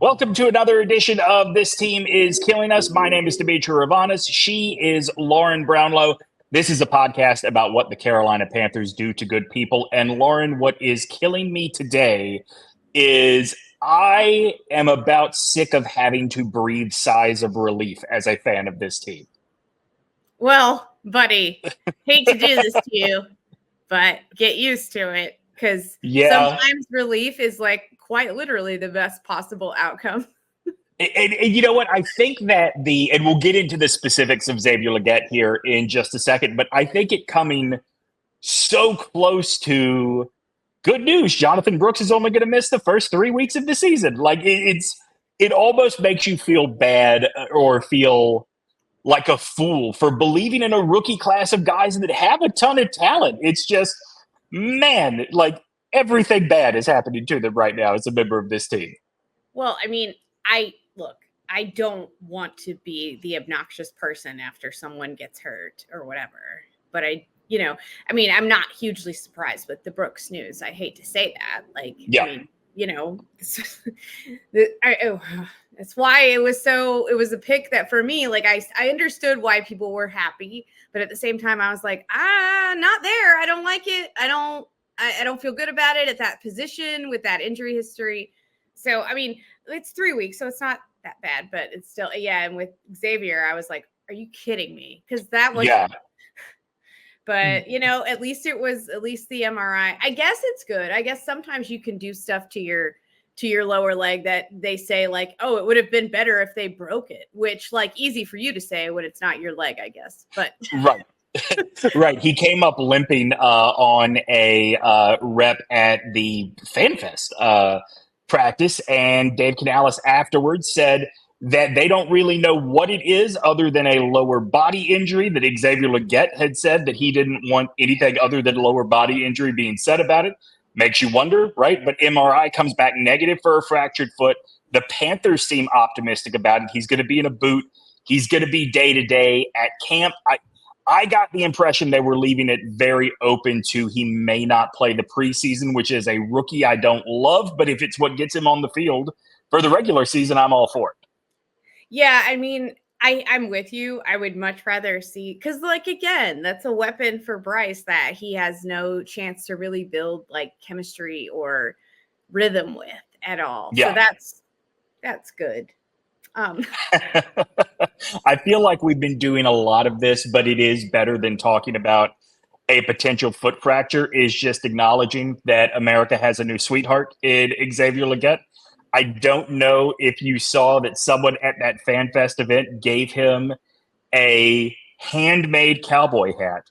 Welcome to another edition of This Team is Killing Us. My name is Demetri Ravanas. She is Lauren Brownlow. This is a podcast about what the Carolina Panthers do to good people. And Lauren, what is killing me today is I am about sick of having to breathe sighs of relief as a fan of this team. Well, buddy, hate to do this to you, but get used to it because sometimes relief is like quite literally the best possible outcome. And you know what? I think that and we'll get into the specifics of Xavier Legette here in just a second, but I think it coming so close to good news. Jonathan Brooks is only going to miss the first 3 weeks of the season. Like it almost makes you feel bad or feel like a fool for believing in a rookie class of guys that have a ton of talent. It's just, man, like everything bad is happening to them right now as a member of this team. Well, I mean, I don't want to be the obnoxious person after someone gets hurt or whatever, but I'm not hugely surprised with the Brooks news. I hate to say that. That's why it was a pick that for me, like I understood why people were happy, but at the same time I was like, not there. I don't like it. I don't feel good about it at that position with that injury history. So, I mean, it's 3 weeks, so it's not that bad, but it's still, and with Xavier, I was like, are you kidding me? Because that was, but at least the MRI. I guess it's good. I guess sometimes you can do stuff to your lower leg that they say like, oh, it would have been better if they broke it, which like easy for you to say when it's not your leg, I guess. But right. Right. He came up limping on a rep at the FanFest practice, and DaveCanales afterwards said that they don't really know what it is other than a lower body injury, that Xavier Legette had said that he didn't want anything other than lower body injury being said about it. Makes you wonder, right? But MRI comes back negative for a fractured foot. The Panthers seem optimistic about it. He's going to be in a boot. He's going to be day-to-day at camp. I got the impression they were leaving it very open to he may not play the preseason, which is a rookie I don't love. But if it's what gets him on the field for the regular season, I'm all for it. Yeah, I mean, I'm with you. I would much rather see, because like, again, that's a weapon for Bryce that he has no chance to really build like chemistry or rhythm with at all. Yeah. So that's good. I feel like we've been doing a lot of this, but it is better than talking about a potential foot fracture, is just acknowledging that America has a new sweetheart in Xavier Legette. I don't know if you saw that someone at that FanFest event gave him a handmade cowboy hat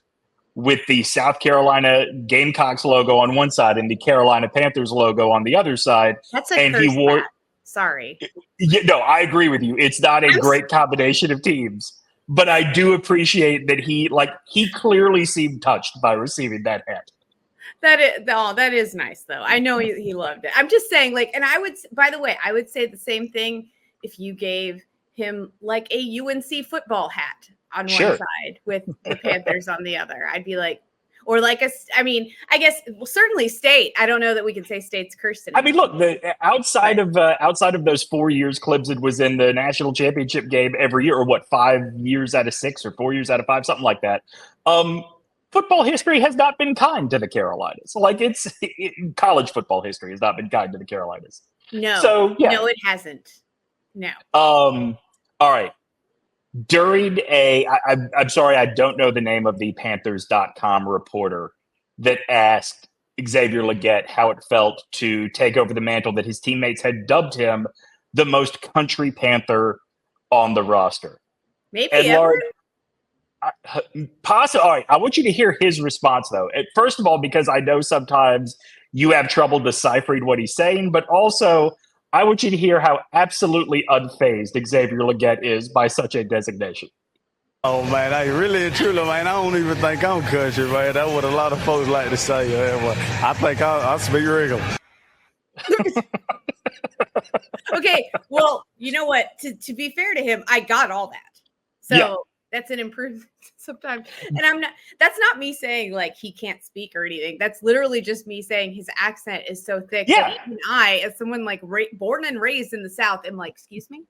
with the South Carolina Gamecocks logo on one side and the Carolina Panthers logo on the other side. That's a and he wore hat. Sorry. No, I agree with you. It's not a great combination of teams, but I do appreciate that he clearly seemed touched by receiving that hat. That is nice though. I know he loved it. I'm just saying, like, and I would say the same thing if you gave him like a UNC football hat on one side with the Panthers on the other. I'd be like, or like I guess certainly State. I don't know that we can say State's cursed. I mean, look, outside of those 4 years, Clemson was in the national championship game every year, or what, 5 years out of 6 or 4 years out of 5, something like that. Football history has not been kind to the Carolinas. Like college football history has not been kind to the Carolinas. No, so yeah. No, it hasn't. No. All right. During I'm sorry, I don't know the name of the Panthers.com reporter that asked Xavier Legette how it felt to take over the mantle that his teammates had dubbed him the most country Panther on the roster. Maybe ever. All right, I want you to hear his response, though. First of all, because I know sometimes you have trouble deciphering what he's saying, but also I want you to hear how absolutely unfazed Xavier Legette is by such a designation. Oh, man, I really and truly, man, I don't even think I'm country, man. That's what a lot of folks like to say. Man. I think I'll speak regular. Okay, well, you know what? To be fair to him, I got all that. So that's an improvement. sometimes. And that's not me saying like he can't speak or anything. That's literally just me saying his accent is so thick. Yeah. That even I, as someone like born and raised in the South, am like, excuse me?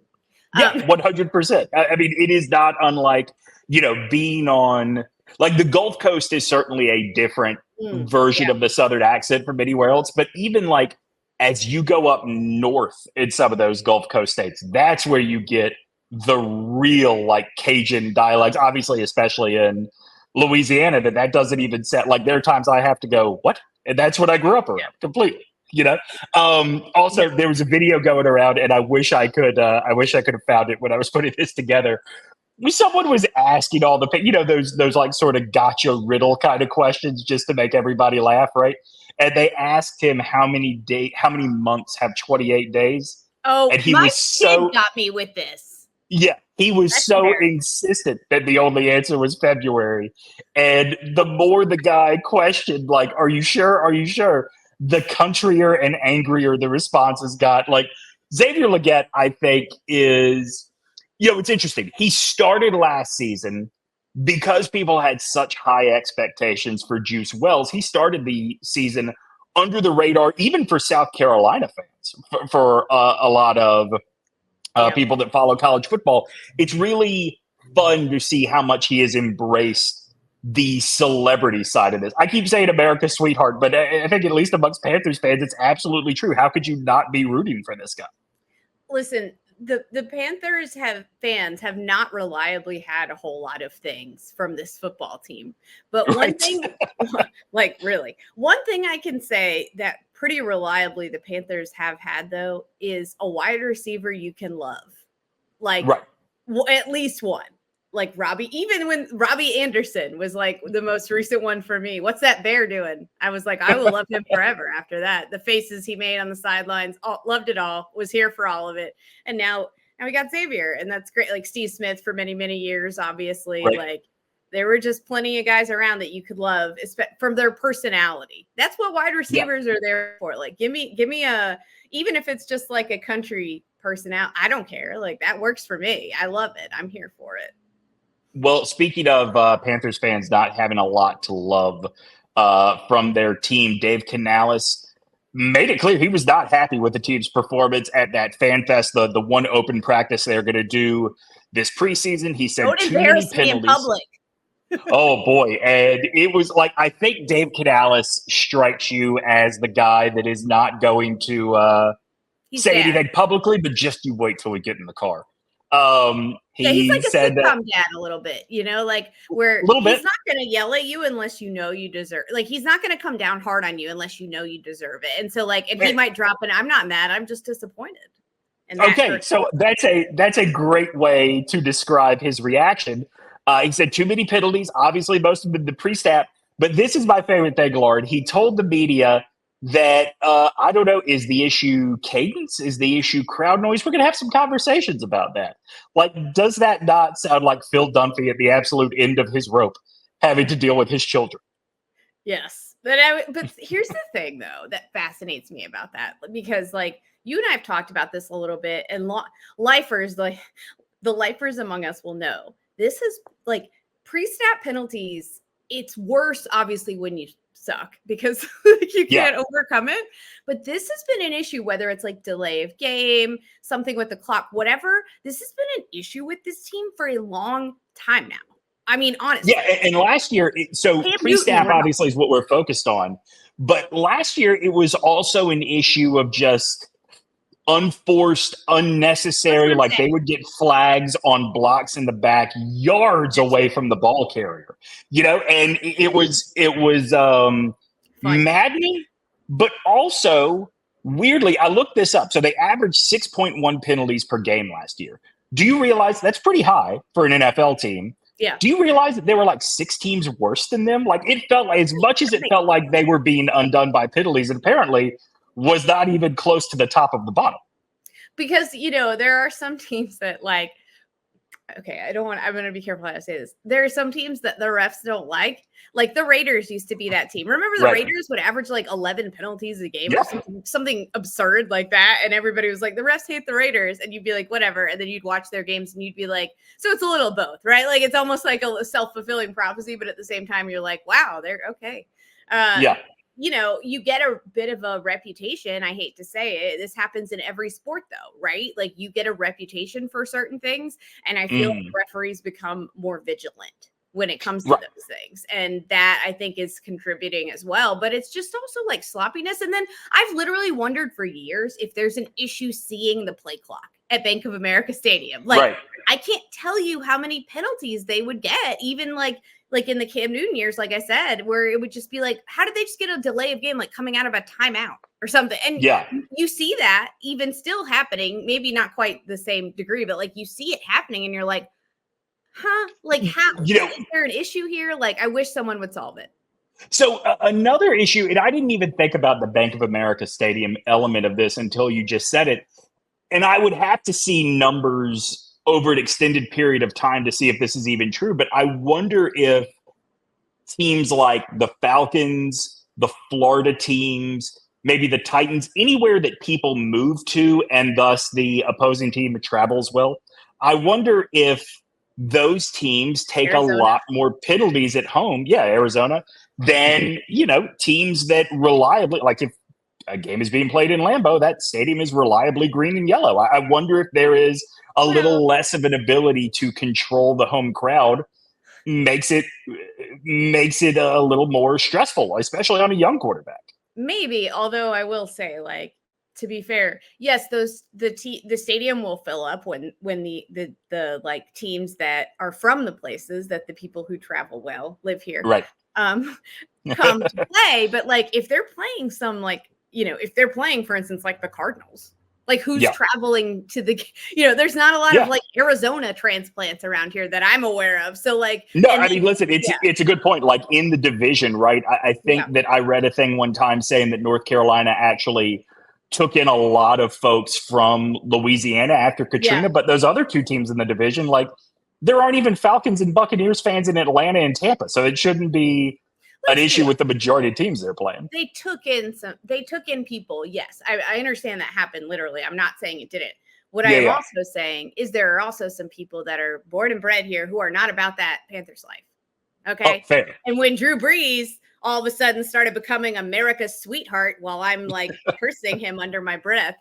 Yeah, 100%. I mean, it is not unlike, being on, like, the Gulf Coast is certainly a different version of the Southern accent from anywhere else. But even like as you go up north in some of those Gulf Coast states, that's where you get the real like Cajun dialects, obviously, especially in Louisiana, that doesn't even sound like there are times I have to go, what? And that's what I grew up around completely. Also, there was a video going around, and I wish I could have found it when I was putting this together. Someone was asking all the, those like sort of gotcha riddle kind of questions just to make everybody laugh, right? And they asked him how many months have 28 days. Oh, and he my was kid got me with this. Yeah, he was That's so fair. insistent that the only answer was February. And the more the guy questioned, like, are you sure? Are you sure? The countrier and angrier the responses got. Like, Xavier Legette, I think, is, it's interesting. He started last season because people had such high expectations for Juice Wells. He started the season under the radar, even for South Carolina fans, for a lot of people that follow college football. It's really fun to see how much he has embraced the celebrity side of this. I keep saying America's sweetheart, but I think at least amongst Panthers fans, it's absolutely true. How could you not be rooting for this guy? Listen, the Panthers have not reliably had a whole lot of things from this football team. But one thing, like really, one thing I can say that pretty reliably the Panthers have had, though, is a wide receiver you can love. Like, at least one. Like Robbie, even when Robbie Anderson was like the most recent one for me. What's that bear doing? I was like, I will love him forever after that. The faces he made on the sidelines, loved it all, was here for all of it. And now we got Xavier, and that's great. Like Steve Smith for many, many years, obviously. Right. Like there were just plenty of guys around that you could love from their personality. That's what wide receivers are there for. Like, give me even if it's just like a country personality, I don't care. Like that works for me. I love it. I'm here for it. Well, speaking of Panthers fans not having a lot to love from their team, DaveCanales made it clear he was not happy with the team's performance at that Fan Fest, the one open practice they're going to do this preseason. He said, don't too embarrass many penalties. me in public. Oh, boy. And it was like, I think DaveCanales strikes you as the guy that is not going to say anything publicly, but just you wait till we get in the car. He's like a sitcom dad a little bit, like where he's not going to yell at you unless you know you deserve. Like he's not going to come down hard on you unless you know you deserve it. And so, like, if he might drop an, I'm not mad, I'm just disappointed. And so that's a great way to describe his reaction. He said too many penalties. Obviously, most of them the pre-snap. But this is my favorite thing, Lauren. He told the media that I don't know, is the issue cadence? Is the issue crowd noise? We're going to have some conversations about that. Like, does that not sound like Phil Dunphy at the absolute end of his rope having to deal with his children? Yes. But here's the thing, though, that fascinates me about that. Because, like, you and I have talked about this a little bit, and lifers, like the lifers among us will know. This is, like, pre-snap penalties. It's worse, obviously, when you suck because you can't overcome it. But this has been an issue, whether it's like delay of game, something with the clock, whatever. This has been an issue with this team for a long time now. I mean, honestly. Yeah, and last year, pre-snap obviously is what we're focused on. But last year, it was also an issue of just unforced, unnecessary, like they would get flags on blocks in the back yards away from the ball carrier, and it was maddening, but also weirdly, I looked this up. So they averaged 6.1 penalties per game last year. Do you realize that's pretty high for an NFL team? Yeah. Do you realize that there were like 6 teams worse than them? Like it felt like, as much as it felt like they were being undone by penalties, and apparently was not even close to the top of the bottom. Because, there are some teams that like okay, I'm going to be careful how I say this. There are some teams that the refs don't like the Raiders used to be that team. Remember the Raiders would average like 11 penalties a game or something absurd like that. And everybody was like, the refs hate the Raiders. And you'd be like, whatever. And then you'd watch their games and you'd be like, so it's a little both, right? Like it's almost like a self-fulfilling prophecy, but at the same time, you're like, wow, they're okay. You know, you get a bit of a reputation. I hate to say it. This happens in every sport though, right? Like you get a reputation for certain things. And I feel like referees become more vigilant when it comes to those things. And that I think is contributing as well. But it's just also like sloppiness. And then I've literally wondered for years if there's an issue seeing the play clock at Bank of America Stadium. Like I can't tell you how many penalties they would get, even like in the Cam Newton years, like I said, where it would just be like, how did they just get a delay of game, like coming out of a timeout or something? And you see that even still happening, maybe not quite the same degree, but like you see it happening and you're like, huh? Like how, is there an issue here? Like I wish someone would solve it. So another issue, and I didn't even think about the Bank of America Stadium element of this until you just said it. And I would have to see numbers over an extended period of time to see if this is even true. But I wonder if teams like the Falcons, the Florida teams, maybe the Titans, anywhere that people move to and thus the opposing team travels well, I wonder if those teams take Arizona. A lot more penalties at home. Yeah, Arizona, than, teams that reliably, like if a game is being played in Lambeau, that stadium is reliably green and yellow. I wonder if there is a little less of an ability to control the home crowd, makes it a little more stressful, especially on a young quarterback. Maybe, although I will say, like, to be fair, yes, the stadium will fill up when the like teams that are from the places that the people who travel well live here, come to play. But like if they're playing if they're playing, for instance, like the Cardinals, like who's traveling to the, there's not a lot of like Arizona transplants around here that I'm aware of. So like, listen, it's a good point. Like in the division, right? I think that I read a thing one time saying that North Carolina actually took in a lot of folks from Louisiana after Katrina, but those other two teams in the division, like there aren't even Falcons and Buccaneers fans in Atlanta and Tampa. So it shouldn't be an issue with the majority of teams they're playing. They took in people. Yes. I understand that happened literally. I'm not saying it didn't. What I am also saying is there are also some people that are born and bred here who are not about that Panthers life. Okay. Oh, fair. And when Drew Brees all of a sudden started becoming America's sweetheart while I'm like cursing him under my breath.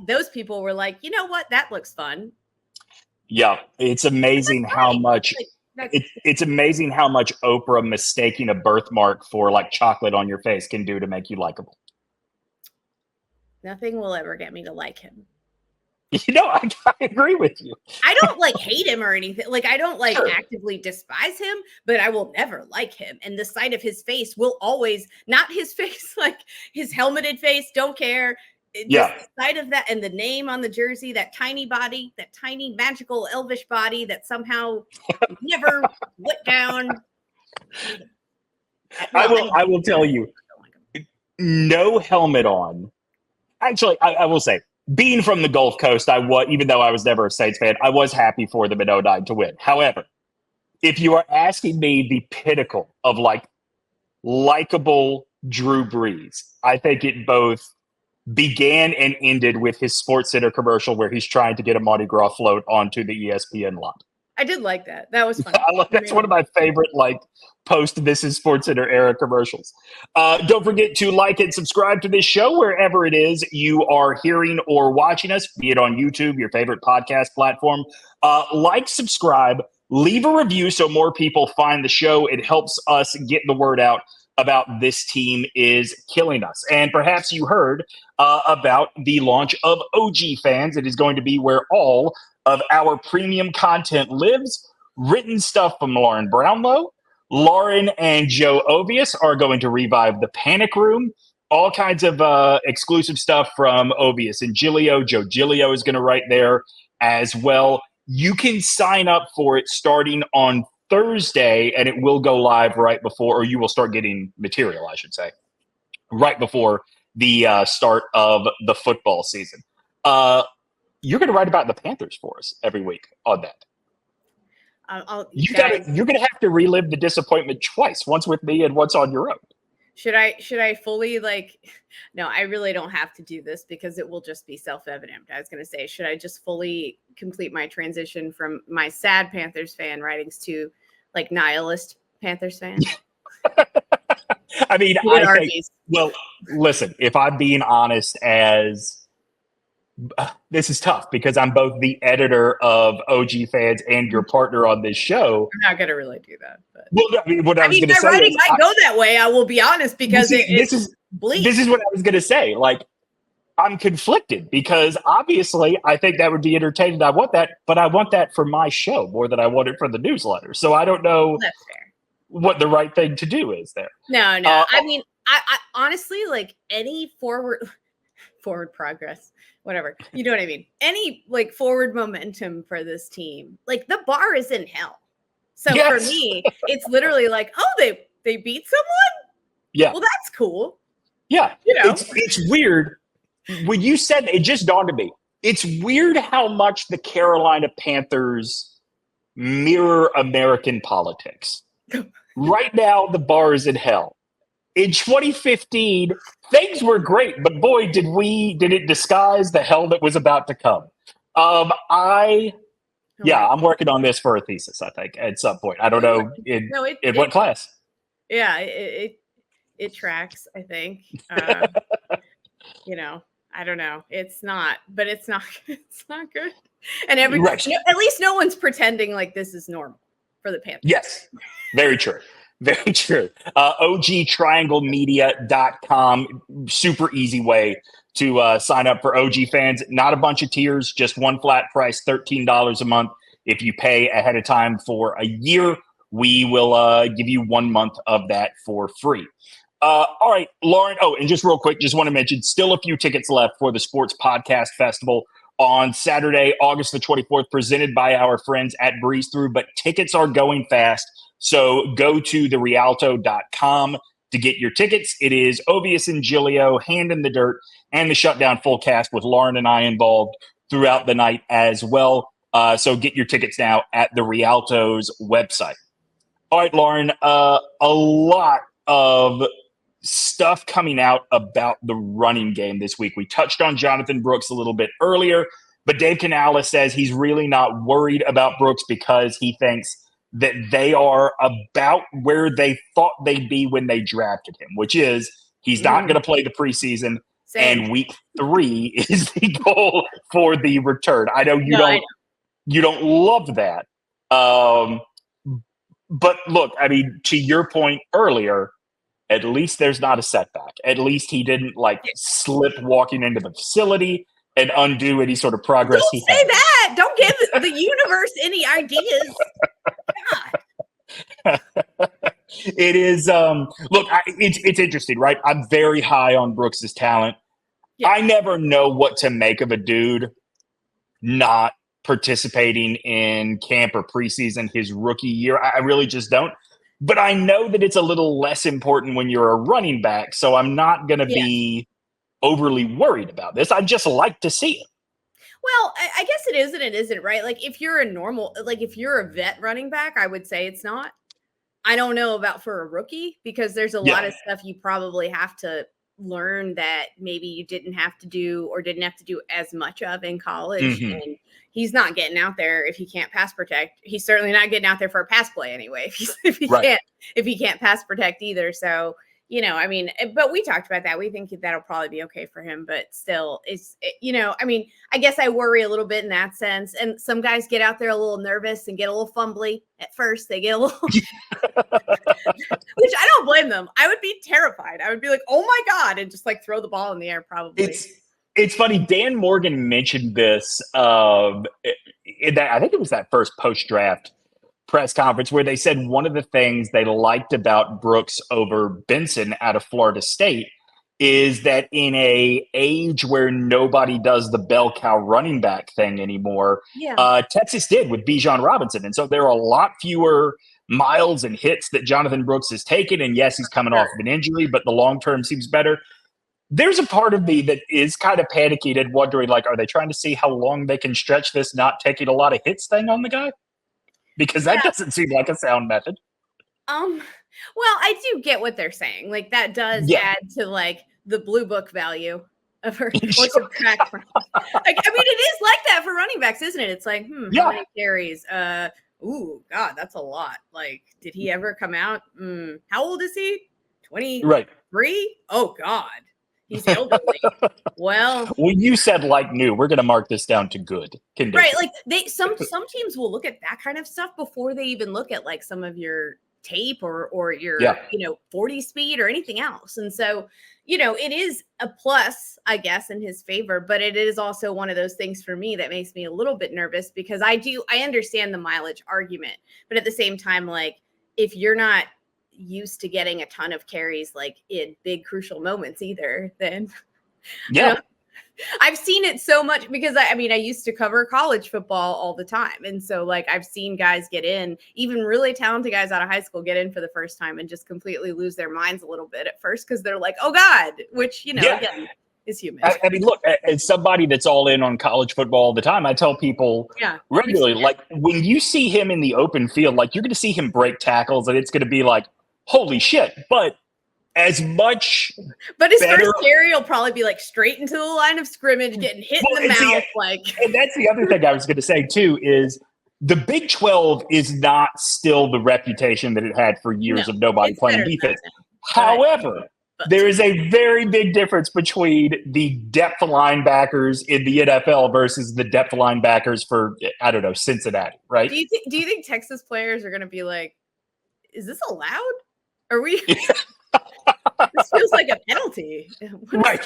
Those people were like, you know what? That looks fun. Yeah. It's amazing how much it's amazing how much Oprah mistaking a birthmark for like chocolate on your face can do to make you likable. Nothing will ever get me to like him. I agree with you. I don't like hate him or anything. Like I don't like actively despise him, but I will never like him. And the sight of his face will always, not his face, like his helmeted face, don't care. The sight of that and the name on the jersey, that tiny body, that tiny magical elvish body that somehow never went down. I will tell you, no helmet on. Actually, I will say, being from the Gulf Coast, even though I was never a Saints fan, I was happy for them in 2009 to win. However, if you are asking me the pinnacle of like likable Drew Brees, I think it both began and ended with his SportsCenter commercial where he's trying to get a Mardi Gras float onto the ESPN lot. I did like that. That was fun. That's one of my favorite, like, post This Is SportsCenter era commercials. Don't forget to like and subscribe to this show wherever it is you are hearing or watching us, be it on YouTube, your favorite podcast platform. Subscribe, leave a review so more people find the show. It helps us get the word out about this team is killing us. And perhaps you heard about the launch of OG Fans. It is going to be where all of our premium content lives. Written stuff from Lauren Brownlow. Lauren and Joe Ovius are going to revive the Panic Room. All kinds of exclusive stuff from Ovius and Gilio. Joe Gilio is going to write there as well. You can sign up for it starting on Thursday, and it will go live right before, or you will start getting material, I should say, right before the start of the football season. You're going to write about the Panthers for us every week on that. You're gonna have to relive the disappointment twice, once with me and once on your own. Should I fully no, I really don't have to do this because it will just be self-evident. I was going to say, should I just fully complete my transition from my sad Panthers fan writings to nihilist Panthers fan? I mean, well, listen, if I'm being honest, this is tough because I'm both the editor of OG Fans and your partner on this show. I'm not going to really do that. But. Well, I mean, what I was going to say, my writing might go that way. I will be honest because this is bleak. This is what I was going to say. I'm conflicted because obviously I think that would be entertaining. I want that, but I want that for my show more than I want it for the newsletter. So I don't know what the right thing to do is there. No. I mean, I honestly any forward progress, whatever. You know what I mean? Any forward momentum for this team. The bar is in hell. So for me, it's literally they beat someone? Yeah. Well, that's cool. Yeah. It's weird. When you said it just dawned on me. It's weird how much the Carolina Panthers mirror American politics. Right now, the bar is in hell. In 2015, things were great, but boy, did it disguise the hell that was about to come. I'm working on this for a thesis, I think, at some point. I don't know in what class. Yeah, it tracks, I think. I don't know. It's not good. And at least no one's pretending like this is normal for the Panthers. Yes, very true. Very true. OGTrianglemedia.com. Super easy way to sign up for OG Fans. Not a bunch of tiers, just one flat price, $13 a month. If you pay ahead of time for a year, we will give you 1 month of that for free. All right, Lauren. Oh, and just real quick, just want to mention, still a few tickets left for the Sports Podcast Festival on Saturday, August the 24th, presented by our friends at Breeze Through, but tickets are going fast. So go to therialto.com to get your tickets. It is Ovius and Giglio, Hand in the Dirt, and the Shutdown full cast with Lauren and I involved throughout the night as well. So get your tickets now at the Rialto's website. All right, Lauren, a lot of stuff coming out about the running game this week. We touched on Jonathan Brooks a little bit earlier, but DaveCanales says he's really not worried about Brooks because he thinks that they are about where they thought they'd be when they drafted him, which is he's not going to play the preseason. Same. And week 3 is the goal for the return. I know you don't love that. But look, I mean, to your point earlier, at least there's not a setback. At least he didn't slip walking into the facility and undo any sort of progress Don't say that. Don't give the universe any ideas. God. It is look, it's interesting, right? I'm very high on Brooks's talent. Yeah. I never know what to make of a dude not participating in camp or preseason his rookie year. I really just don't. But I know that it's a little less important when you're a running back, so I'm not going to be overly worried about this. I'd just like to see it. Well, I guess it is and it isn't, right? If you're if you're a vet running back, I would say it's not. I don't know about for a rookie because there's a lot of stuff you probably have to learn that maybe you didn't have to do or didn't have to do as much of in college. Mm-hmm. And he's not getting out there if he can't pass protect. He's certainly not getting out there for a pass play anyway if he can't pass protect either. So, I mean, but we talked about that. We think that'll probably be okay for him, but still I mean, I guess I worry a little bit in that sense. And some guys get out there a little nervous and get a little fumbly at first. They get a little, which I don't blame them. I would be terrified. I would be like, oh my God, and just throw the ball in the air probably. It's funny. Dan Morgan mentioned this I think it was that first post-draft press conference where they said one of the things they liked about Brooks over Benson out of Florida State is that in a age where nobody does the bell cow running back thing anymore, Texas did with Bijan Robinson. And so there are a lot fewer miles and hits that Jonathan Brooks has taken. And yes, he's coming off of an injury, but the long-term seems better. There's a part of me that is kind of panicky and wondering, are they trying to see how long they can stretch this not taking a lot of hits thing on the guy? because that doesn't seem like a sound method. Well, I do get what they're saying. Like that does add to like the blue book value of her or subtract from. Like, I mean, it is like that for running backs, isn't it? It's like, how many carries? Ooh, God, that's a lot. Like, did he ever come out? How old is he? 23? Right. Oh, God. He's elderly. Well, you said like new. We're gonna mark this down to good condition. Right. Like some teams will look at that kind of stuff before they even look at like some of your tape or your 40 speed or anything else. And so, it is a plus, I guess, in his favor, but it is also one of those things for me that makes me a little bit nervous because I understand the mileage argument, but at the same time, like if you're not used to getting a ton of carries like in big crucial moments either, then I've seen it so much because I used to cover college football all the time. And so like I've seen guys get in, even really talented guys out of high school get in for the first time and just completely lose their minds a little bit at first because they're like, oh God, which, again, is human. I mean, look, as somebody that's all in on college football all the time, I tell people regularly, like when you see him in the open field, like you're going to see him break tackles and it's going to be like, holy shit. But his first carry will probably be like straight into the line of scrimmage, getting hit in the mouth. And that's the other thing I was going to say too is the Big 12 is not still the reputation that it had for years of nobody playing defense. However, there is a very big difference between the depth linebackers in the NFL versus the depth linebackers for, I don't know, Cincinnati, right? Do you think Texas players are going to be like, is this allowed? Are we? This feels like a penalty. Right.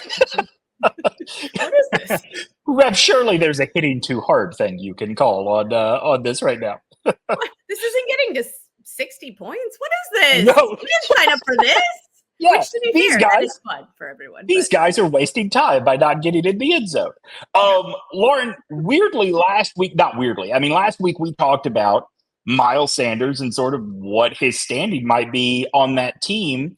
What is this? Rev, surely there's a hitting too hard thing you can call on this right now. This isn't getting to 60 points. What is this? No. You didn't sign up for this. Yeah, which, to be fair, that is fun for everyone. These guys are wasting time by not getting in the end zone. Lauren, last week we talked about Miles Sanders and sort of what his standing might be on that team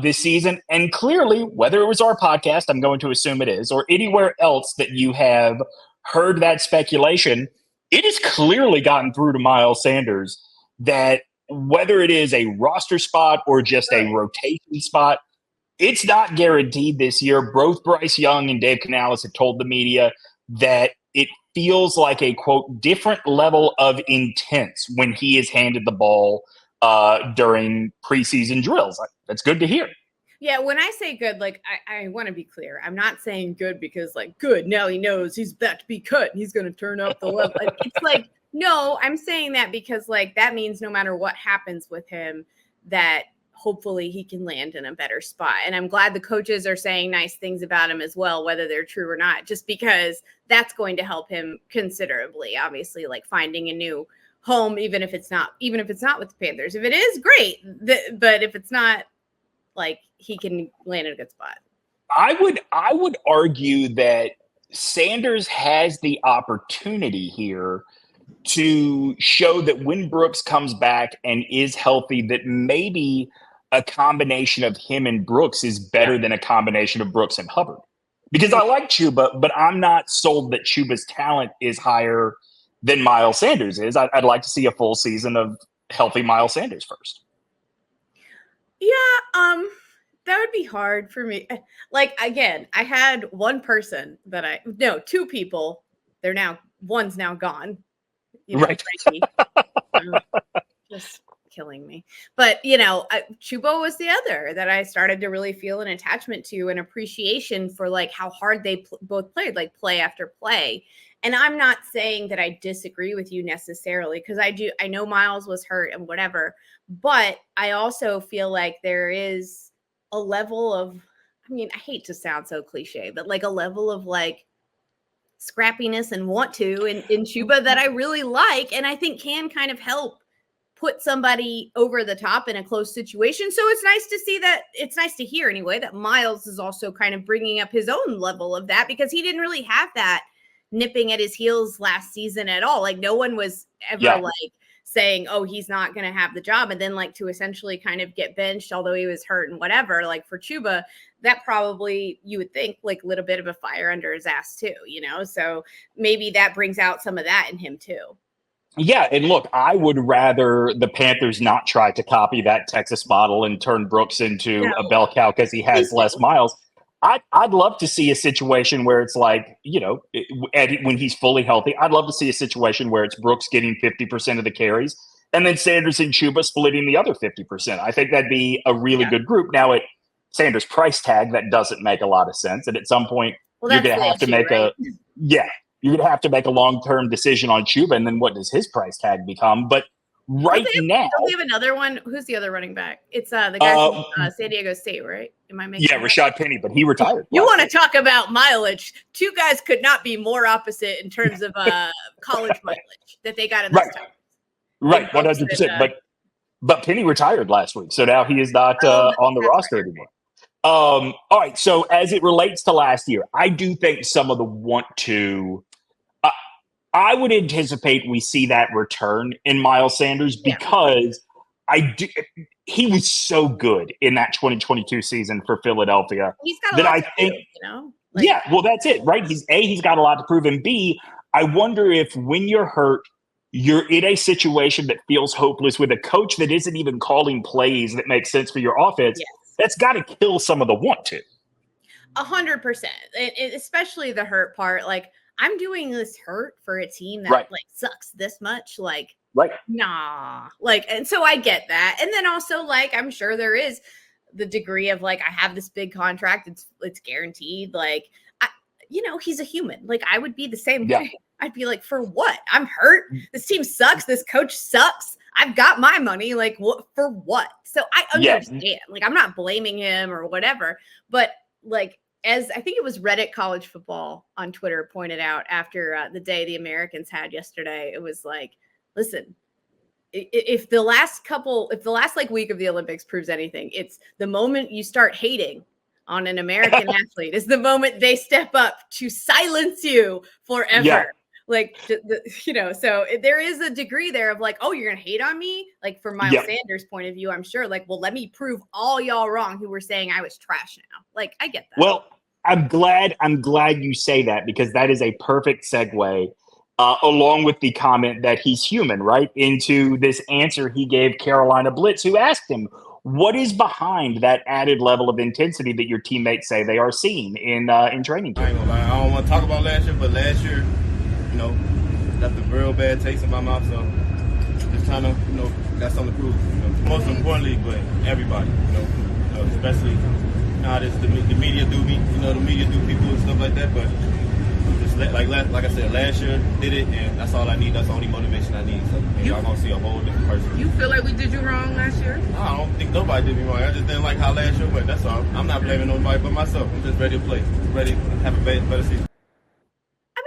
this season. And clearly, whether it was our podcast, I'm going to assume it is, or anywhere else that you have heard that speculation, it has clearly gotten through to Miles Sanders that whether it is a roster spot or just a rotation spot, it's not guaranteed this year. Both Bryce Young and DaveCanales have told the media that it feels like a, quote, different level of intense when he is handed the ball during preseason drills. That's good to hear. Yeah, when I say good, like, I want to be clear. I'm not saying good because, like, good, now he knows he's about to be cut and he's going to turn up the level. It's like, no, I'm saying that because, like, that means no matter what happens with him, that hopefully he can land in a better spot. And I'm glad the coaches are saying nice things about him as well, whether they're true or not, just because that's going to help him considerably. Obviously, like finding a new home, even if it's not with the Panthers. If it is, great. But if it's not, like, he can land in a good spot. I would argue that Sanders has the opportunity here to show that when Brooks comes back and is healthy, that maybe a combination of him and Brooks is better than a combination of Brooks and Hubbard. Because I like Chuba, but I'm not sold that Chuba's talent is higher than Miles Sanders is. I'd like to see a full season of healthy Miles Sanders first. Yeah, that would be hard for me. Like, again, I had two people. One's now gone. Right. Just killing me. But, Chuba was the other that I started to really feel an attachment to and appreciation for, like, how hard they both played, like play after play. And I'm not saying that I disagree with you necessarily, because I know Miles was hurt and whatever, but I also feel like there is a level of, I hate to sound so cliche, but like a level of like scrappiness and want to in Chuba that I really like, and I think can kind of help put somebody over the top in a close situation. So it's nice to see that. It's nice to hear anyway that Miles is also kind of bringing up his own level of that, because he didn't really have that nipping at his heels last season at all. Like, no one was ever like saying, oh, he's not going to have the job. And then like to essentially kind of get benched, although he was hurt and whatever, like for Chuba, that probably, you would think, like lit a bit of a fire under his ass too, so maybe that brings out some of that in him too. Yeah, and look, I would rather the Panthers not try to copy that Texas model and turn Brooks into a No, bell cow because he has please less don't. miles. I'd love to see a situation where it's like, when he's fully healthy, I'd love to see a situation where it's Brooks getting 50% of the carries and then Sanders and Chuba splitting the other 50%. I think that'd be a really good group. Now, at Sanders' price tag, that doesn't make a lot of sense. And at some point, Well, you're that's going to the have to issue, make right? you're going to have to make a long-term decision on Chuba, and then what does his price tag become? But right now, Don't they have another one? Who's the other running back? It's the guy from San Diego State, right? Am I making Rashad Penny, but he retired. You want to talk about mileage? Two guys could not be more opposite in terms of college mileage that they got in this time. Right, 100%. But Penny retired last week, so now he is not on the roster anymore. All right, so as it relates to last year, I do think some of the want to. I would anticipate we see that return in Miles Sanders because he was so good in that 2022 season for Philadelphia. He's got a lot to prove, well, that's it, right? He's got a lot to prove, and B, I wonder if when you're hurt, you're in a situation that feels hopeless with a coach that isn't even calling plays that make sense for your offense. Yes. That's got to kill some of the want to. 100%, especially the hurt part. Like, I'm doing this hurt for a team that sucks this much. Like, nah. Like, and so I get that. And then also, like, I'm sure there is the degree of like, I have this big contract. It's guaranteed. Like, he's a human. Like, I would be the same way. I'd be like, for what? I'm hurt. This team sucks. This coach sucks. I've got my money. Like, what for what? So I understand. Like, I'm not blaming him or whatever. But like, as I think it was Reddit College Football on Twitter pointed out after the day the Americans had yesterday, it was like, listen, if the last like week of the Olympics proves anything, it's the moment you start hating on an American athlete is the moment they step up to silence you forever. Yeah. Like, so there is a degree there of like, oh, you're going to hate on me? Like, from Miles Sanders' point of view, I'm sure, like, well, let me prove all y'all wrong who were saying I was trash now. Like, I get that. Well, I'm glad you say that, because that is a perfect segue, along with the comment that he's human, right, into this answer he gave Carolina Blitz, who asked him, what is behind that added level of intensity that your teammates say they are seeing in training camp? I don't want to talk about last year, but last year, left a real bad taste in my mouth. So just trying to, got something to prove. Most importantly, but everybody, especially how the media do me, the media do people and stuff like that. But just like I said, last year did it, and that's all I need. That's the only motivation I need. So y'all gonna see a whole different person. You feel like we did you wrong last year? I don't think nobody did me wrong. I just didn't like how last year went. That's all. I'm not blaming nobody but myself. I'm just ready to play, ready to have a better season. I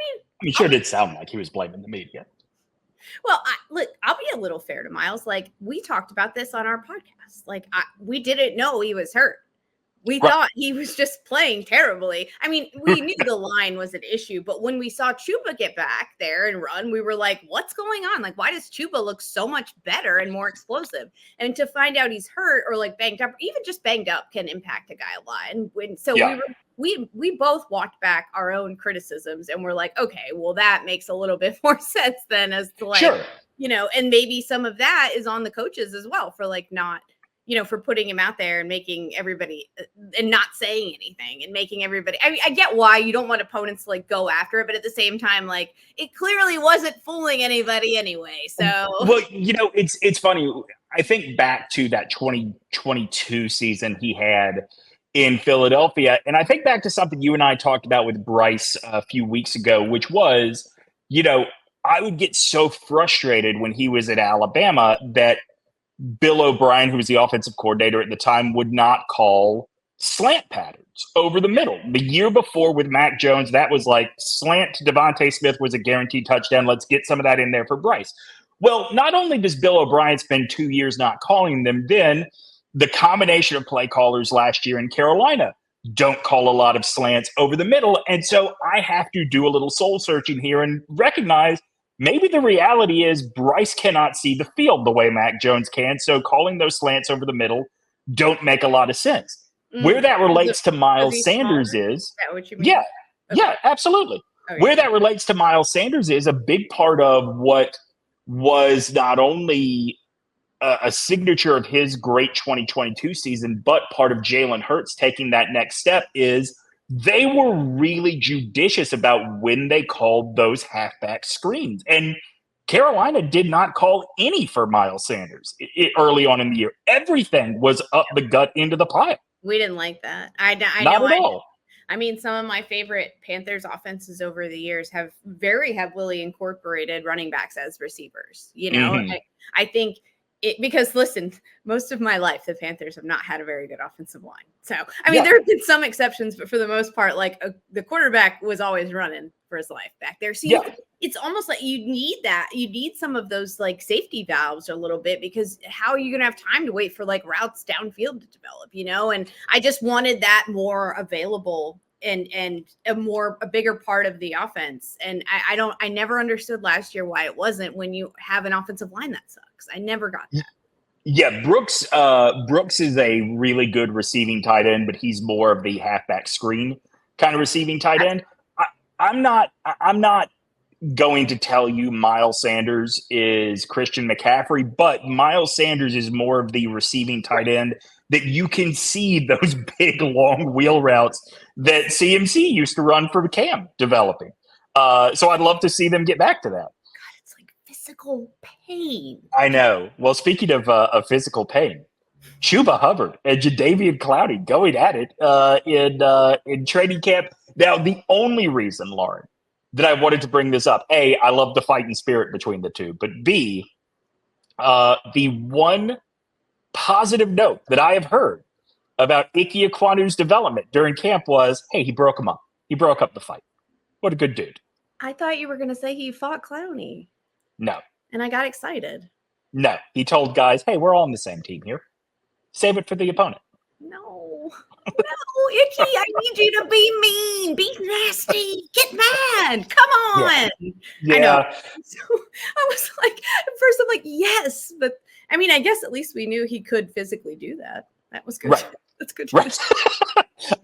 mean, sure did sound like he was blaming the media. Well, I'll be a little fair to Miles. Like, we talked about this on our podcast. Like, we didn't know he was hurt. We thought he was just playing terribly. I mean, we knew the line was an issue, but when we saw Chuba get back there and run, we were like, what's going on? Like, why does Chuba look so much better and more explosive? And to find out he's hurt or like banged up, or even just banged up, can impact a guy a lot. And we both walked back our own criticisms and we're like, okay, well, that makes a little bit more sense then, as to like, and maybe some of that is on the coaches as well for like not, for putting him out there and making everybody and not saying anything and making everybody. I mean, I get why you don't want opponents to like go after it, but at the same time, like, it clearly wasn't fooling anybody anyway. So, well, it's funny. I think back to that 2022 season he had in Philadelphia, and I think back to something you and I talked about with Bryce a few weeks ago, which was, I would get so frustrated when he was at Alabama that Bill O'Brien, who was the offensive coordinator at the time, would not call slant patterns over the middle. The year before with Mac Jones, that was like slant to Devontae Smith was a guaranteed touchdown. Let's get some of that in there for Bryce. Well, not only does Bill O'Brien spend 2 years not calling them, then the combination of play callers last year in Carolina don't call a lot of slants over the middle. And so I have to do a little soul searching here and recognize maybe the reality is Bryce cannot see the field the way Mac Jones can. So calling those slants over the middle don't make a lot of sense. Where that relates to Miles Sanders is that what you mean? Yeah, absolutely. Okay. Where that relates to Miles Sanders is a big part of what was not only a signature of his great 2022 season, but part of Jalen Hurts taking that next step is they were really judicious about when they called those halfback screens. And Carolina did not call any for Miles Sanders early on in the year. Everything was up the gut into the pile. We didn't like that. I Not know. at all. I mean, some of my favorite Panthers offenses over the years have very heavily incorporated running backs as receivers. You know, I think it, because listen, most of my life, the Panthers have not had a very good offensive line. So, I mean, there have been some exceptions, but for the most part, like the quarterback was always running for his life back there. So it's almost like you need that. You need some of those like safety valves a little bit, because how are you going to have time to wait for like routes downfield to develop, you know? And I just wanted that more available and a bigger part of the offense. And I never understood last year why it wasn't when you have an offensive line that sucks. I never got that. Yeah, Brooks is a really good receiving tight end, but he's more of the halfback screen kind of receiving tight end. I'm not going to tell you Miles Sanders is Christian McCaffrey, but Miles Sanders is more of the receiving tight end that you can see those big long wheel routes that CMC used to run for Cam developing. So I'd love to see them get back to that. God, it's like physical pain. I know. Well, speaking of physical pain, Chuba Hubbard and Jadeveon Clowney going at it in training camp. Now, the only reason, Lauren, that I wanted to bring this up, A, I love the fighting spirit between the two, but B, the one positive note that I have heard about Ickey Ekwonu's development during camp was, hey, he broke him up. He broke up the fight. What a good dude. I thought you were going to say he fought Clowney. No. And I got excited. No. He told guys, hey, we're all on the same team here. Save it for the opponent. No, Ickey, I need you to be mean, be nasty, get mad. Come on. Yeah. I know. So I was like, at first I'm like, yes, but I mean, I guess at least we knew he could physically do that. That was good. Right. That's good. Right.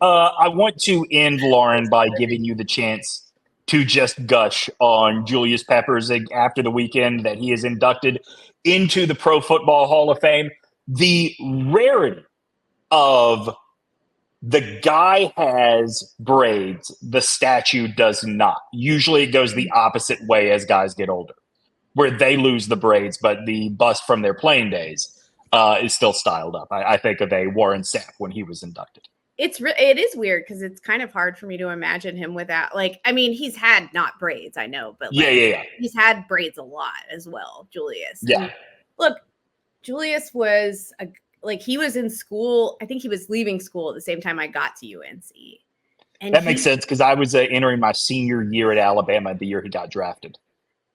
I want to end, Lauren, by giving you the chance to just gush on Julius Peppers after the weekend that he is inducted into the Pro Football Hall of Fame. The rarity of the guy has braids, the statue does not. Usually it goes the opposite way as guys get older, where they lose the braids, but the bust from their playing days is still styled up. I think of a Warren Sapp when he was inducted. It is weird because it's kind of hard for me to imagine him without, like, I mean, he's had not braids, I know, but like, he's had braids a lot as well, Julius. Yeah. And look, Julius was he was in school. I think he was leaving school at the same time I got to UNC. And that makes sense because I was entering my senior year at Alabama the year he got drafted.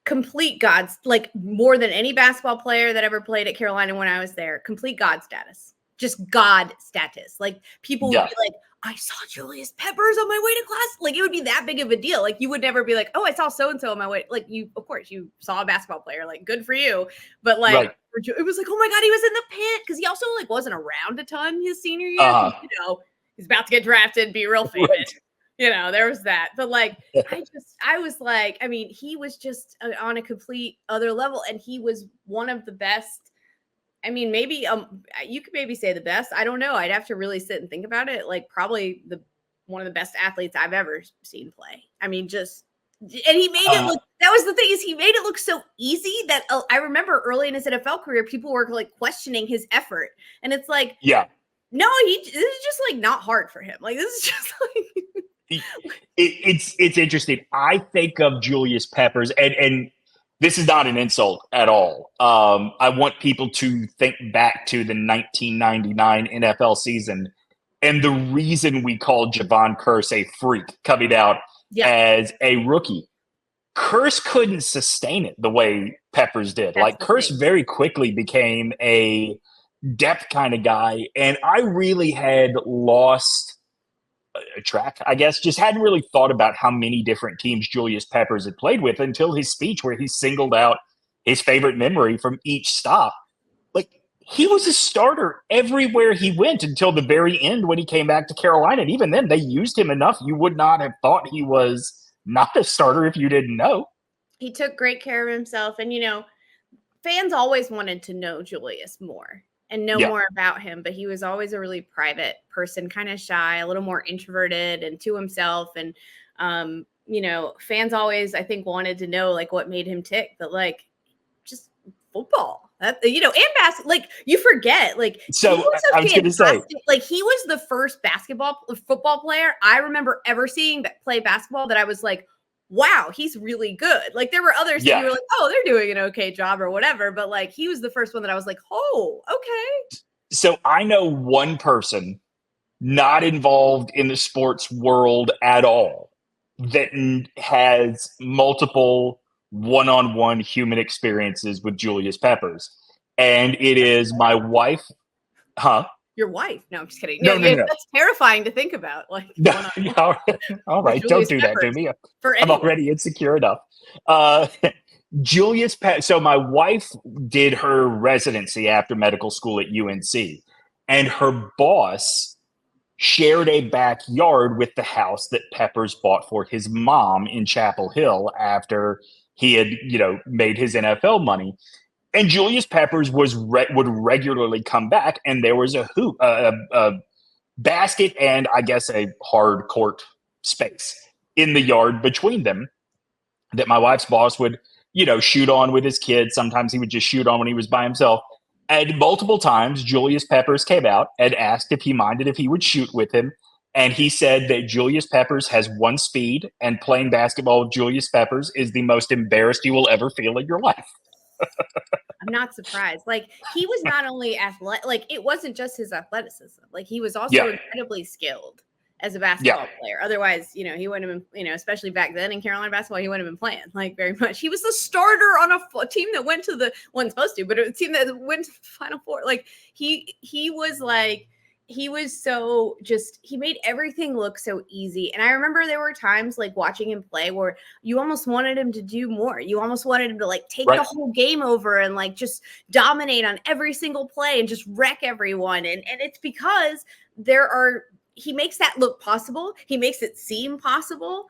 Complete gods, like more than any basketball player that ever played at Carolina when I was there. Complete god status. Just god status. Like people would be like, I saw Julius Peppers on my way to class. Like it would be that big of a deal. Like you would never be like, oh, I saw so-and-so on my way. Like you, of course, you saw a basketball player. Like good for you. But like it was like, oh my God, he was in the pit. Because he also like wasn't around a ton his senior year. You know, he's about to get drafted, be real famous. Right. You know, there was that. But like, I was like, I mean, he was just on a complete other level. And he was one of the best. I mean, maybe you could maybe say the best. I don't know. I'd have to really sit and think about it. Like probably one of the best athletes I've ever seen play. I mean, and he made it look, that was the thing is he made it look so easy that I remember early in his NFL career, people were like questioning his effort. And it's like, no, this is just like not hard for him. Like, this is just like. It's interesting. I think of Julius Peppers and this is not an insult at all. I want people to think back to the 1999 NFL season and the reason we called Javon Curse a freak coming out as a rookie. Curse couldn't sustain it the way Peppers did. Like Curse very quickly became a depth kind of guy. And I really had lost a track, I guess, just hadn't really thought about how many different teams Julius Peppers had played with until his speech where he singled out his favorite memory from each stop. Like he was a starter everywhere he went until the very end when he came back to Carolina. And even then they used him enough. You would not have thought he was not a starter if you didn't know. He took great care of himself. And, you know, fans always wanted to know Julius more and know more about him, but he was always a really private person, kind of shy, a little more introverted and to himself. And, fans always, I think, wanted to know like what made him tick, but like just football. That, and basketball, like you forget, like so I was going to say, like he was the first football player I remember ever seeing that play basketball that I was like, wow, he's really good. Like there were others that you were like, oh, they're doing an okay job or whatever, but like he was the first one that I was like, oh, okay. So I know one person not involved in the sports world at all that has multiple one-on-one human experiences with Julius Peppers. And it is my wife. Your wife? No, I'm just kidding. No. That's terrifying to think about. Like, all right, don't do that to me. I'm already insecure enough. Julius Peppers. So my wife did her residency after medical school at UNC, and her boss shared a backyard with the house that Peppers bought for his mom in Chapel Hill after he had, made his NFL money. And Julius Peppers would regularly come back, and there was a hoop, a basket, and I guess a hard court space in the yard between them that my wife's boss would, shoot on with his kids. Sometimes he would just shoot on when he was by himself. And multiple times, Julius Peppers came out and asked if he minded if he would shoot with him. And he said that Julius Peppers has one speed, and playing basketball with Julius Peppers is the most embarrassed you will ever feel in your life. I'm not surprised. Like he was not only athletic, like it wasn't just his athleticism. Like he was also incredibly skilled as a basketball player. Otherwise, he wouldn't have been, especially back then in Carolina basketball, he wouldn't have been playing like very much. He was the starter on a team that went to wasn't supposed to, but a team that went to the Final Four. Like he was so he made everything look so easy. And I remember there were times like watching him play where you almost wanted him to do more. You almost wanted him to like take the whole game over and like just dominate on every single play and just wreck everyone. And it's because he makes that look possible. He makes it seem possible.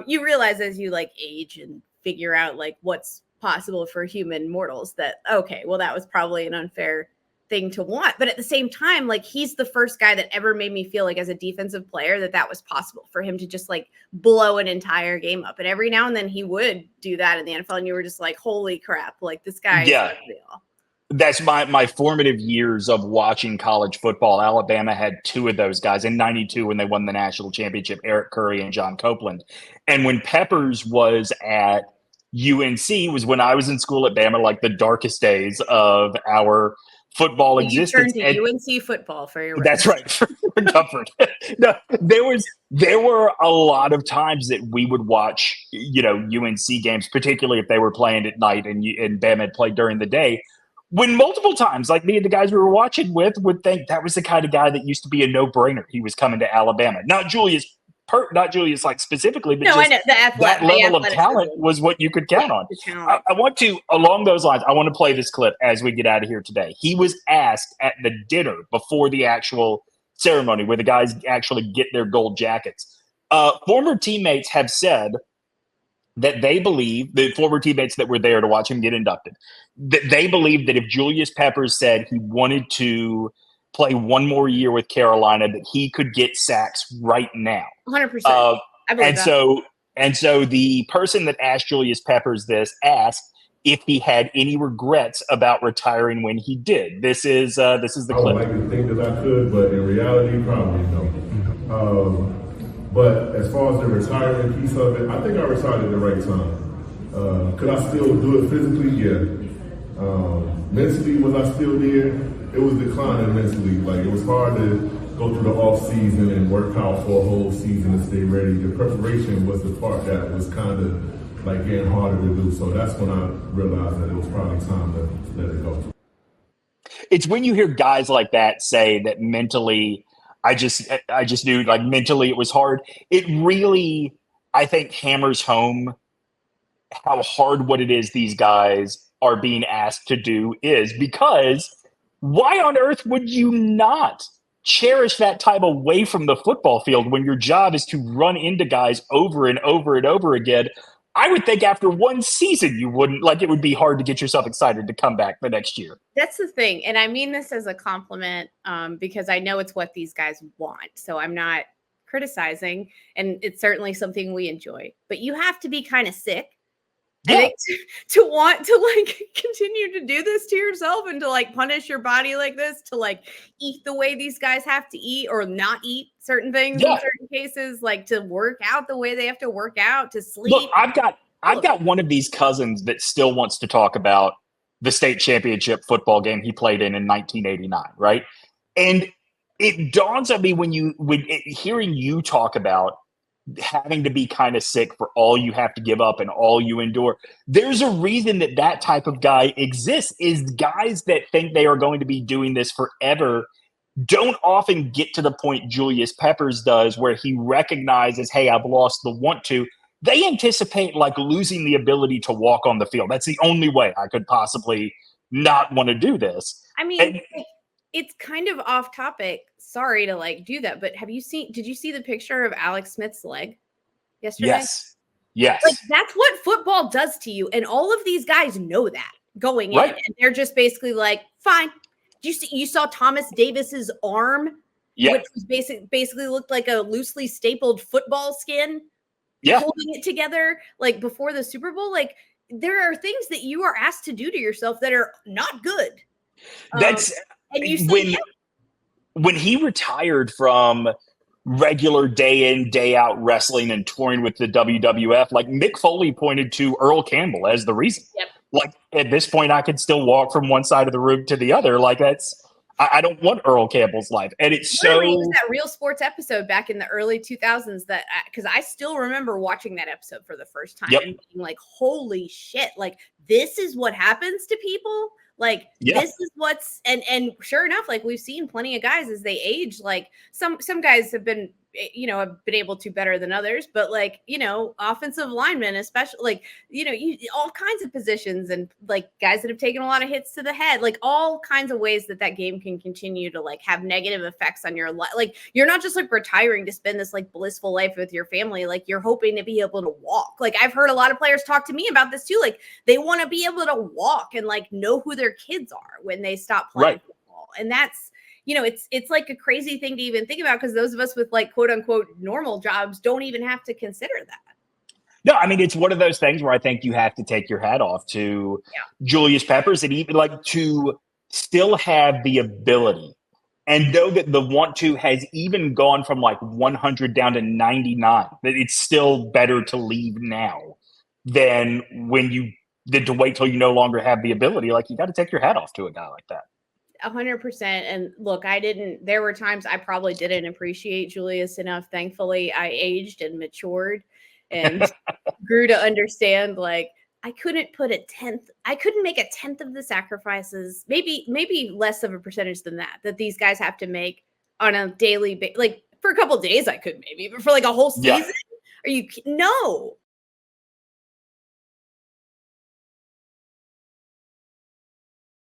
You realize as you like age and figure out like what's possible for human mortals that, okay, well, that was probably an unfair thing to want. But at the same time, like he's the first guy that ever made me feel like as a defensive player that was possible for him to just like blow an entire game up. And every now and then he would do that in the NFL. And you were just like, holy crap, like this guy is real. That's my formative years of watching college football. Alabama had two of those guys in 92 when they won the national championship, Eric Curry and John Copeland. And when Peppers was at UNC was when I was in school at Bama, like the darkest days of our football existence. You turned to UNC football for your That's right, for comfort. No, there were a lot of times that we would watch, UNC games, particularly if they were playing at night and Bama had played during the day. When multiple times, like me and the guys we were watching with would think that was the kind of guy that used to be a no-brainer. He was coming to Alabama. Not Julius like specifically, but just I know, that level of talent was what you could count on. I want to, along those lines, I want to play this clip as we get out of here today. He was asked at the dinner before the actual ceremony where the guys actually get their gold jackets. Former teammates have said that they believe, the former teammates that were there to watch him get inducted, that they believe that if Julius Peppers said he wanted to play one more year with Carolina, that he could get sacks right now. 100%. I believe that. And so the person that asked Julius Peppers this asked if he had any regrets about retiring when he did. This is the clip. I would like to think that I could, but in reality, probably no. But as far as the retiring piece of it, I think I retired at the right time. Could I still do it physically? Yeah. Mentally, was I still there? It was declining mentally. Like, it was hard to go through the off season and work out for a whole season to stay ready. The preparation was the part that was kind of like getting harder to do. So that's when I realized that it was probably time to let it go. It's when you hear guys like that say that mentally, I just knew, like, mentally it was hard. It really, I think, hammers home how hard what it is these guys are being asked to do is, because why on earth would you not cherish that time away from the football field when your job is to run into guys over and over and over again? I would think after one season, you wouldn't like it would be hard to get yourself excited to come back the next year. That's the thing. And I mean this as a compliment because I know it's what these guys want. So I'm not criticizing. And it's certainly something we enjoy. But you have to be kind of sick. Yeah. I think to want to like continue to do this to yourself and to like punish your body like this, to like eat the way these guys have to eat or not eat certain things in certain cases, like to work out the way they have to work out, to sleep. Look, I've got one of these cousins that still wants to talk about the state championship football game he played in 1989, right? And it dawns on me hearing you talk about having to be kind of sick for all you have to give up and all you endure. There's a reason that type of guy exists, is guys that think they are going to be doing this forever don't often get to the point Julius Peppers does where he recognizes, hey, I've lost the want to. They anticipate like losing the ability to walk on the field. That's the only way I could possibly not want to do this. I mean, it's kind of off topic. Sorry to like do that, but did you see the picture of Alex Smith's leg yesterday? Yes. Like that's what football does to you. And all of these guys know that going in. And they're just basically like, fine. You saw Thomas Davis's arm, which was basically looked like a loosely stapled football skin, holding it together like before the Super Bowl. Like there are things that you are asked to do to yourself that are not good. That's and you say, when he retired from regular day in, day out wrestling and touring with the WWF, like Mick Foley pointed to Earl Campbell as the reason. Yep. Like at this point, I could still walk from one side of the room to the other. Like I don't want Earl Campbell's life. And it's literally, it was that Real Sports episode back in the early 2000s that, because I still remember watching that episode for the first time and being like, holy shit, like this is what happens to people. Like this is what's, and sure enough, like we've seen plenty of guys as they age, like some guys have been able to better than others, but like, offensive linemen, especially like, all kinds of positions and like guys that have taken a lot of hits to the head, like all kinds of ways that game can continue to like have negative effects on your life. Like you're not just like retiring to spend this like blissful life with your family. Like you're hoping to be able to walk. Like I've heard a lot of players talk to me about this too. Like they want to be able to walk and like know who their kids are when they stop playing football. And that's, it's like a crazy thing to even think about because those of us with like quote unquote normal jobs don't even have to consider that. No, I mean, it's one of those things where I think you have to take your hat off to Julius Peppers and even like to still have the ability and know that the want to has even gone from like 100 down to 99, that it's still better to leave now than when you did to wait till you no longer have the ability. Like you got to take your hat off to a guy like that. 100%. And look, there were times I probably didn't appreciate Julius enough. Thankfully, I aged and matured and grew to understand, like, I couldn't make a tenth of the sacrifices, maybe less of a percentage than that these guys have to make on a daily basis. Like for a couple of days I could maybe, but for like a whole season, no,